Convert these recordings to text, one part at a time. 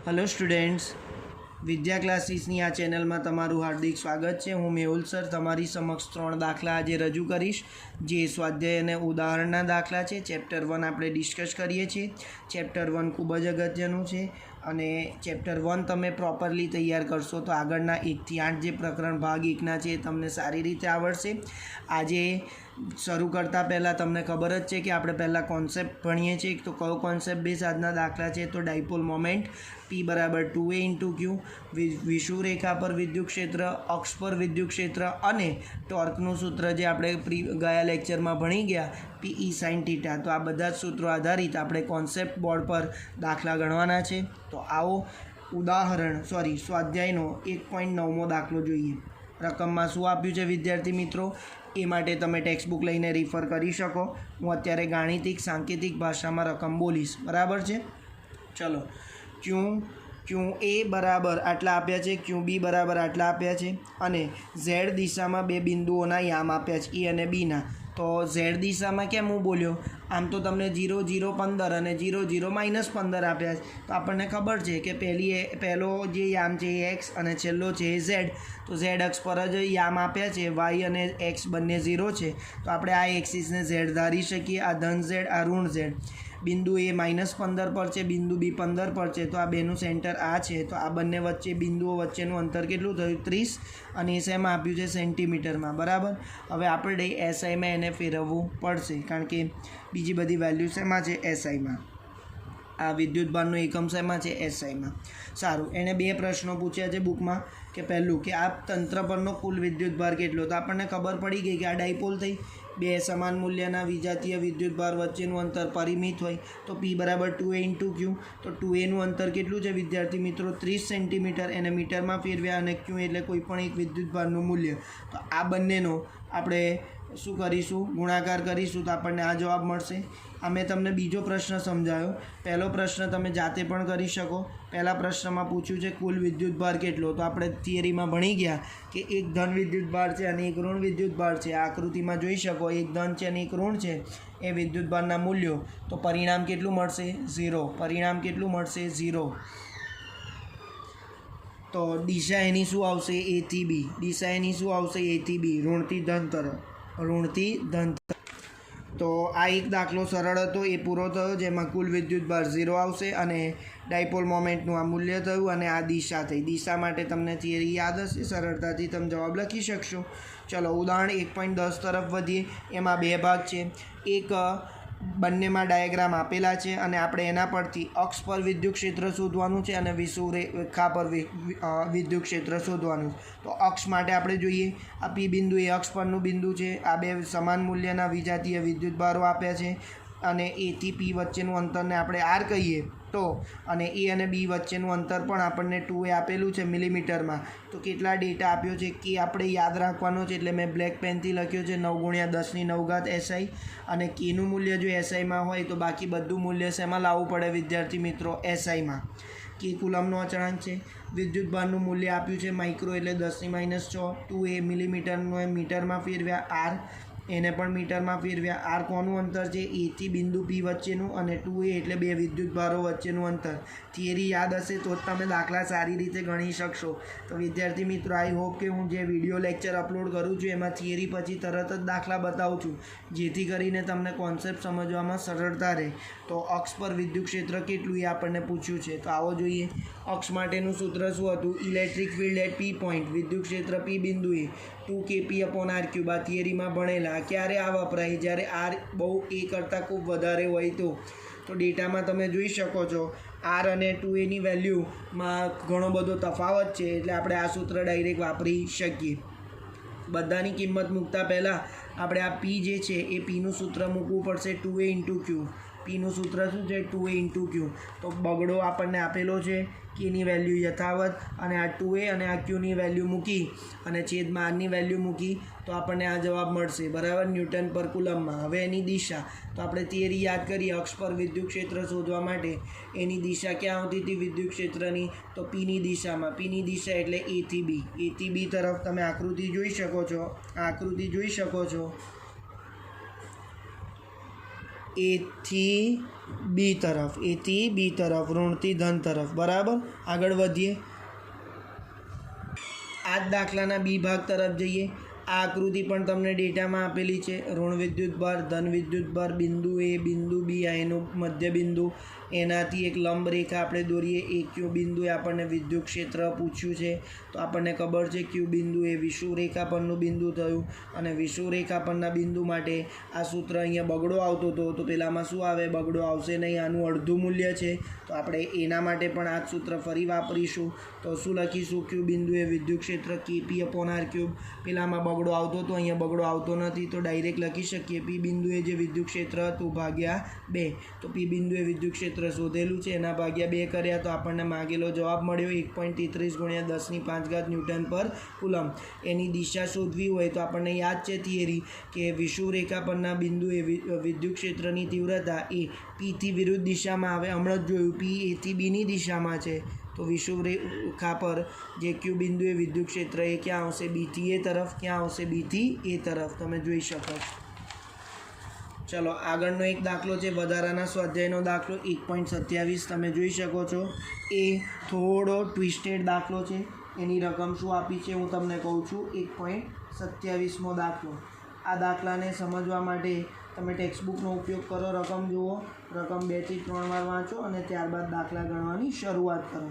Hello students, विद्या क्लासीसनी आ channel में तमारू हार्दिक स्वागत है। हूँ मेहुल सर तमारी समक्ष 3 दाखला आज रजू करीश, जे स्वाध्याय अने उदाहरणना दाखला है। चैप्टर 1 आपणे डिस्कस करीए छीए। चैप्टर 1 खूब ज अगत्यनुं छे અને ચેપ્ટર 1 તમે પ્રોપરલી તૈયાર કરશો તો આગળના 1 થી 8 જે પ્રકરણ ભાગ 1ના છે એ તમને સારી રીતે આવડશે। આજે શરૂ કરતાં પહેલાં તમને ખબર જ છે કે આપણે પહેલાં કોન્સેપ્ટ ભણીએ છીએ। તો કયો કોન્સેપ્ટ બેઝ આજના દાખલા છે તો dipole moment P = 2A × Q, વિષુવરેખા પર વિદ્યુત ક્ષેત્ર, અક્ષ પર વિદ્યુત ક્ષેત્ર અને ટોર્કનું સૂત્ર જે આપણે ગયા લેક્ચરમાં ભણી ગયા PE sin θ। તો આ બધા જ સૂત્રો આધારિત આપણે કોન્સેપ્ટ બોર્ડ પર દાખલા ગણવાના છે। તો આવો સ્વાધ્યાયનો 1.9મો દાખલો જોઈએ। રકમમાં શું આપ્યું છે વિદ્યાર્થી મિત્રો એ માટે તમે ટેક્સ્ટબુક લઈને રિફર કરી શકો। હું અત્યારે ગાણિતિક સાંકેતિક ભાષામાં રકમ બોલીશ, બરાબર છે। ચલો, QA બરાબર આટલા આપ્યા છે, QB બરાબર આટલા આપ્યા છે અને Z દિશામાં બે બિંદુઓના યામ આપ્યા છે E અને Bના। તો Z દિશામાં કેમ હું બોલ્યો, આમ તો તમને 0 0 15 અને 0 0 -15 આપ્યા છે। તો આપણને ખબર છે કે પહેલો જે યામ છે એ x અને છેલ્લો છે એ z। તો z અક્ષ પર જ યામ આપ્યા છે, y અને x બંને 0 છે। તો આપણે આ એક્સિસને z ધારી શકીએ, આ ધન z આ ઋણ z। બિંદુ એ -15 પર છે, બિંદુ બી 15 પર છે। તો આ બેનું સેન્ટર આ છે। તો આ બંને વચ્ચે બિંદુઓ વચ્ચેનું અંતર કેટલું થયું 30 અને એ શેમાં આપ્યું છે સેન્ટીમીટરમાં, બરાબર। હવે આપણે એસઆઈમાં એને ફેરવવું પડશે કારણ કે બીજી બધી વેલ્યુ શેમાં છે એસઆઈમાં। આ વિદ્યુતભારનો એકમ શેમાં છે એસઆઈમાં। સારું, એણે 2 પ્રશ્નો પૂછ્યા છે બુકમાં કે પહેલું કે આ તંત્ર પરનો કુલ વિદ્યુતભાર કેટલો। તો આપણને ખબર પડી ગઈ કે આ ડાયપોલ થઈ, 2 સમાન મૂલ્યના વિજાતીય વિદ્યુતભાર વચ્ચેનું અંતર પરિમિત હોય તો P = 2A × Q। તો 2Aનું અંતર કેટલું છે વિદ્યાર્થી મિત્રો 30 સેન્ટીમીટર, એને મીટરમાં ફેરવ્યા અને Q એટલે કોઈ પણ એક વિદ્યુતભારનું મૂલ્ય। તો આ બંનેનો આપણે શું કરીશું, ગુણાકાર કરીશું તો આપણને આ જવાબ મળશે। આ મેં તમને બીજો પ્રશ્ન સમજાયો, પહેલો પ્રશ્ન તમે જાતે પણ કરી શકો। પહેલા પ્રશ્નમાં પૂછ્યું છે કુલ વિદ્યુતભાર કેટલો। તો આપણે થિયરીમાં ભણી ગયા કે એક ધન વિદ્યુતભાર છે અને એક ઋણ વિદ્યુતભાર છે। આ આકૃતિમાં જોઈ શકો, એક ધન છે અને એક ઋણ છે એ વિદ્યુતભારના મૂલ્યો। તો પરિણામ કેટલું મળશે 0, પરિણામ કેટલું મળશે 0। તો દિશા એની શું આવશે A થી B, દિશા એની શું આવશે A થી B, ઋણથી ધન તરફ, ઋણથી ધન તરફ। તો આ એક દાખલો સરળ હતો, એ પૂરો થયો જેમાં કુલ વિદ્યુતભાર 0 આવશે અને ડાયપોલ મોમેન્ટનું આ મૂલ્ય થયું અને આ દિશા થઈ। દિશા માટે તમને થિયરી યાદ હશે, સરળતાથી તમે જવાબ લખી શકશો। ચલો ઉદાહરણ 1.10 તરફ વધીએ। એમાં 2 ભાગ છે, એક બંનેમાં ડાયાગ્રામ આપેલા છે અને આપણે એના પરથી અક્ષ પર વિદ્યુત ક્ષેત્ર શોધવાનું છે અને વિષુવરેખા પર વિદ્યુત ક્ષેત્ર શોધવાનું છે। તો અક્ષ માટે આપણે જોઈએ, આ P બિંદુ એ અક્ષ પરનું બિંદુ છે। આ 2 સમાન મૂલ્યના વિજાતીય વિદ્યુતભારો આપ્યા છે અને A થી P વચ્ચેનું અંતરને આપણે R કહીએ તો, અને A અને B વચ્ચેનું અંતર પણ આપણને 2A આપેલું છે મિલીમીટરમાં। તો કેટલા ડેટા આપ્યો છે કે આપણે યાદ રાખવાનો છે, એટલે મેં બ્લેક પેનથી લખ્યો છે 9 × 10⁹ SI। અને Kનું મૂલ્ય જો SIમાં હોય તો બાકી બધું મૂલ્ય શેમાં લાવવું પડે વિદ્યાર્થી મિત્રો SIમાં। K કુલમનો અચળાંક છે, વિદ્યુતભારનું મૂલ્ય આપ્યું છે માઇક્રો એટલે 10⁻6, 2A મિલીમીટરનું એ મીટરમાં ફેરવ્યા, R એને પણ મીટરમાં ફેરવ્યા। R કોનું અંતર છે A થી બિંદુ P વચ્ચેનું અને 2A એટલે 2 વિદ્યુતભારો વચ્ચેનું અંતર। થિયરી યાદ હશે તો જ તમે દાખલા સારી રીતે ગણી શકશો। તો વિદ્યાર્થી મિત્રો આઈ હોપ કે હું જે વિડીયો લેક્ચર અપલોડ કરું છું એમાં થિયરી પછી તરત જ દાખલા બતાવું છું, જેથી કરીને તમને કોન્સેપ્ટ સમજવામાં સરળતા રહે। તો અક્ષ પર વિદ્યુત ક્ષેત્ર કેટલું એ આપણને પૂછ્યું છે, તો આવો જોઈએ। અક્ષ માટેનું સૂત્ર શું હતું, electric field at P point, વિદ્યુત ક્ષેત્ર P બિંદુએ 2kP/r3। આ થિયરીમાં ભણેલા। ક્યારે આ વપરાય, જ્યારે R બહુ A કરતાં ખૂબ વધારે હોય તો ડેટામાં તમે જોઈ શકો છો R અને 2Aની વેલ્યુમાં ઘણો બધો તફાવત છે, એટલે આપણે આ સૂત્ર ડાયરેક્ટ વાપરી શકીએ। બધાની કિંમત મૂકતા પહેલાં આપણે આ P જે છે એ Pનું સૂત્ર મૂકવું પડશે 2A × Q। Pનું સૂત્ર શું છે 2A × Q। તો બગડો આપણને આપેલો છે, Kની વેલ્યુ યથાવત અને આ 2A અને આ Qની વેલ્યુ મૂકી અને છેદમાં Rની વેલ્યુ મૂકી તો આપણને આ જવાબ મળશે, બરાબર, ન્યૂટન પર કુલમમાં। હવે એની દિશા તો આપણે થિયરી યાદ કરીએ, અક્ષ પર વિદ્યુત ક્ષેત્ર શોધવા માટે એની દિશા ક્યાં આવતી હતી વિદ્યુત ક્ષેત્રની, તો Pની દિશામાં। Pની દિશા એટલે A થી B, A થી B તરફ તમે આકૃતિ જોઈ શકો છો, આ આકૃતિ જોઈ શકો છો। એથી બી તરફ, એથી બી તરફ, ઋણથી ધન તરફ, બરાબર. આગળ વધીએ. આ જ દાખલાના બી ભાગ તરફ જઈએ. આ આકૃતિ પણ તમને ડેટામાં આપેલી છે. ઋણ વિદ્યુતભાર, ધન વિદ્યુતભાર, બિંદુ એ, બિંદુ બી, આ એનું મધ્ય બિંદુ, એનાથી એક લંબ રેખા આપણે દોરીએ. એ ક્યુ બિંદુએ આપણને વિદ્યુત ક્ષેત્ર પૂછ્યું છે. તો આપણને ખબર છે ક્યુ બિંદુ એ વિષુવરેખા પરનું બિંદુ થયું, અને વિષુવરેખા પરના બિંદુ માટે આ સૂત્ર અહીંયા બગડો આવતો હતો, તો પેલામાં શું આવે? બગડો આવશે નહીં. આનું અડધું મૂલ્ય છે, તો આપણે એના માટે પણ આ જ સૂત્ર ફરી વાપરીશું. તો શું લખીશું? ક્યુ બિંદુ એ વિદ્યુત ક્ષેત્ર KP/R3. પેલામાં બગડો આવતો હતો, અહીંયા બગડો આવતો નથી, તો ડાયરેક્ટ લખી શકીએ પી બિંદુએ જે વિદ્યુત ક્ષેત્ર હતું ભાગ્યા 2. તો પી બિંદુએ વિદ્યુત ક્ષેત્ર શોધેલું છે, એના ભાગ્યા 2 કર્યા, તો આપણને માગેલો જવાબ મળ્યો 1.33 × 10⁵ ન્યૂટન પર કુલમ. એની દિશા શોધવી હોય તો આપણને યાદ છે થિયરી કે વિષુવરેખા પરના બિંદુએ વિદ્યુત ક્ષેત્રની તીવ્રતા એ પીથી વિરુદ્ધ દિશામાં આવે. હમણાં જ જોયું, પી એથી બીની દિશામાં છે, તો વિષુવરેખા પર જે ક્યુ બિંદુએ વિદ્યુત ક્ષેત્ર એ ક્યાં આવશે? બીથી એ તરફ. ક્યાં આવશે? બીથી એ તરફ. તમે જોઈ શકો છો. ચલો આગળનો એક દાખલો છે, વધારાના સ્વાધ્યાયનો દાખલો 1.27. તમે જોઈ શકો છો. એ થોડો ટ્વિસ્ટેડ દાખલો છે. એની રકમ શું આપી છે હું તમને કહું છું. 1.27મો દાખલો. આ દાખલાને સમજવા માટે તમે ટેક્સ્ટબુકનો ઉપયોગ કરો. રકમ જુઓ, રકમ 2 થી 3 વાર વાંચો અને ત્યારબાદ દાખલા ગણવાની શરૂઆત કરો.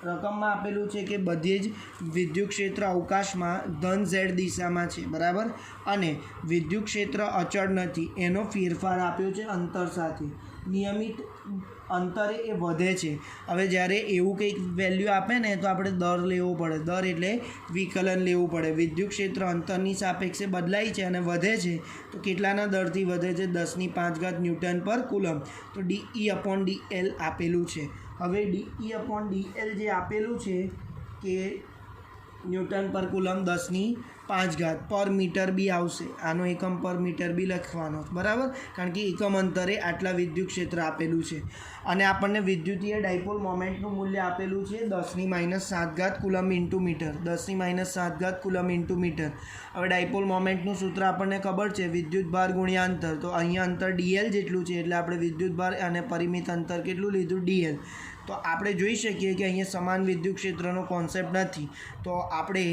રકમમાં આપેલું છે કે બધે જ વિદ્યુત ક્ષેત્ર અવકાશમાં ધન Z દિશામાં છે, બરાબર. અને વિદ્યુત ક્ષેત્ર અચળ નથી, એનો ફેરફાર આપ્યો છે અંતર સાથે. નિયમિત અંતરે એ વધે છે. હવે જ્યારે એવું કંઈક વેલ્યુ આપે ને તો આપણે દર લેવો પડે. દર એટલે વિકલન લેવું પડે. વિદ્યુત ક્ષેત્ર અંતરની સાપેક્ષે બદલાય છે અને વધે છે, તો કેટલાના દરથી વધે છે? 10⁵ ન્યૂટન પર કુલમ. તો DE/dl આપેલું છે. હવે DE/dl જે આપેલું છે કે ન્યૂટન પર કુલમ 10⁵ પર મીટર બી આવશે. આનો એકમ પર મીટર બી લખવાનો, બરાબર, કારણ કે એકમ અંતરે આટલા વિદ્યુત ક્ષેત્ર આપેલું છે. અને આપણને વિદ્યુતીય ડાયપોલ મોમેન્ટનું મૂલ્ય આપેલું છે 10⁻⁷ coulomb into metre. 10⁻⁷ coulomb into metre. હવે ડાયપોલ મોમેન્ટનું સૂત્ર આપણને ખબર છે, વિદ્યુત ભાર ગુણ્યા અંતર. તો અહીંયા અંતર dl જેટલું છે, એટલે આપણે વિદ્યુત ભાર અને પરિમિત અંતર કેટલું લીધું? dl. તો આપણે જોઈ શકીએ કે અહીંયા સમાન વિદ્યુત ક્ષેત્રનો કોન્સેપ્ટ નથી, તો આપણે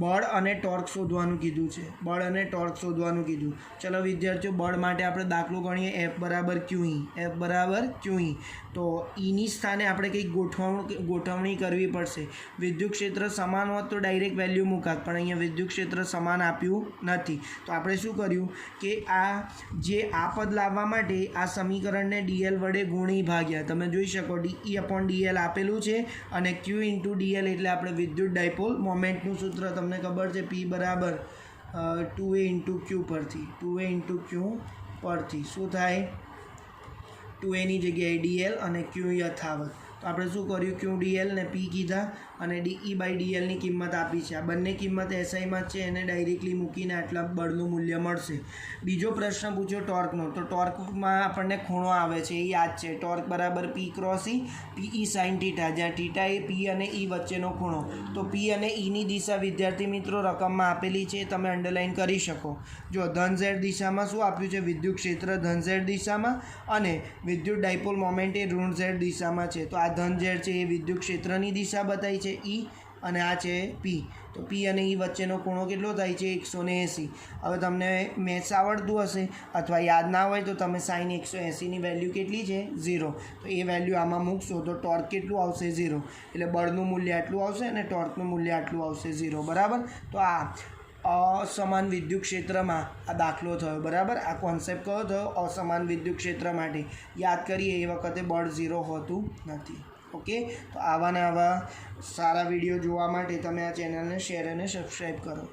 બળ અને ટોર્ક શોધવાનું કીધું છે. બળ અને ટોર્ક શોધવાનું કીધું. ચલો વિદ્યાર્થીઓ, બળ માટે આપણે દાખલો ગણીએ. F = QE. F = QE. તો ઈની સ્થાને આપણે કંઈક ગોઠવણી કરવી પડશે. વિદ્યુત ક્ષેત્ર સમાન હોત તો ડાયરેક્ટ વેલ્યુ મૂકાત, પણ અહીંયા વિદ્યુત ક્ષેત્ર સમાન આપ્યું નથી. તો આપણે શું કર્યું કે આ પદ લાવવા માટે આ સમીકરણને dl વડે ગુણી ભાગ્યા. તમે જોઈ શકો DE/dl આપેલું છે અને Q × dl એટલે આપણે વિદ્યુત ડાયપોલ મોમેન્ટનું સૂત્ર તમને ખબર છે, P = 2a × Q પરથી. 2a × Q પરથી શું થાય? 2a ની જગ્યાએ dl અને Q યથાવત. તો આપણે શું કર્યું? Q dl ને P કીધા અને DE/dl ની કિંમત આપી છે. આ બંને કિંમત SI માં છે, એને ડાયરેક્ટલી મૂકીને આટલા બળનું મૂલ્ય મળશે. બીજો પ્રશ્ન પૂછ્યો ટોર્કનો. તો ટોર્કમાં આપણને ખૂણો આવે છે, એ યાદ છે. ટોર્ક = P×E, PE sin θ, જ્યાં θ એ P અને E વચ્ચેનો ખૂણો. તો P અને E ની દિશા વિદ્યાર્થી મિત્રો રકમમાં આપેલી છે, તમે અંડરલાઇન કરી શકો. જો ધન Z દિશામાં શું આપ્યું છે? વિદ્યુત ક્ષેત્ર ધન Z દિશામાં, અને વિદ્યુત ડાયપોલ મોમેન્ટ એ ઋણ Z દિશામાં છે. તો આ ધન Z છે એ વિદ્યુત ક્ષેત્રની દિશા બતાવી છે E, અને આ છે P. તો P અને E વચ્ચેનો ખૂણો કેટલો થાય છે? 180. હવે તમને મેથ્સ આવડતું હશે અથવા યાદ ના હોય તો તમે sin 180ની વેલ્યુ કેટલી છે? 0. તો એ વેલ્યુ આમાં મૂકશો તો ટોર્ક કેટલું આવશે? 0. એટલે બળનું મૂલ્ય આટલું આવશે અને ટોર્કનું મૂલ્ય આટલું આવશે, 0. બરાબર. તો આ અસમાન વિદ્યુત ક્ષેત્રમાં આ દાખલો થયો, બરાબર. આ કોન્સેપ્ટ કયો થયો? અસમાન વિદ્યુત ક્ષેત્ર માટે. યાદ કરીએ એ વખતે બળ 0 હોતું નથી. ઓકે. તો આવા સારા વિડીયો જોવા માટે તમે આ ચેનલને શેર અને સબસ્ક્રાઈબ કરો.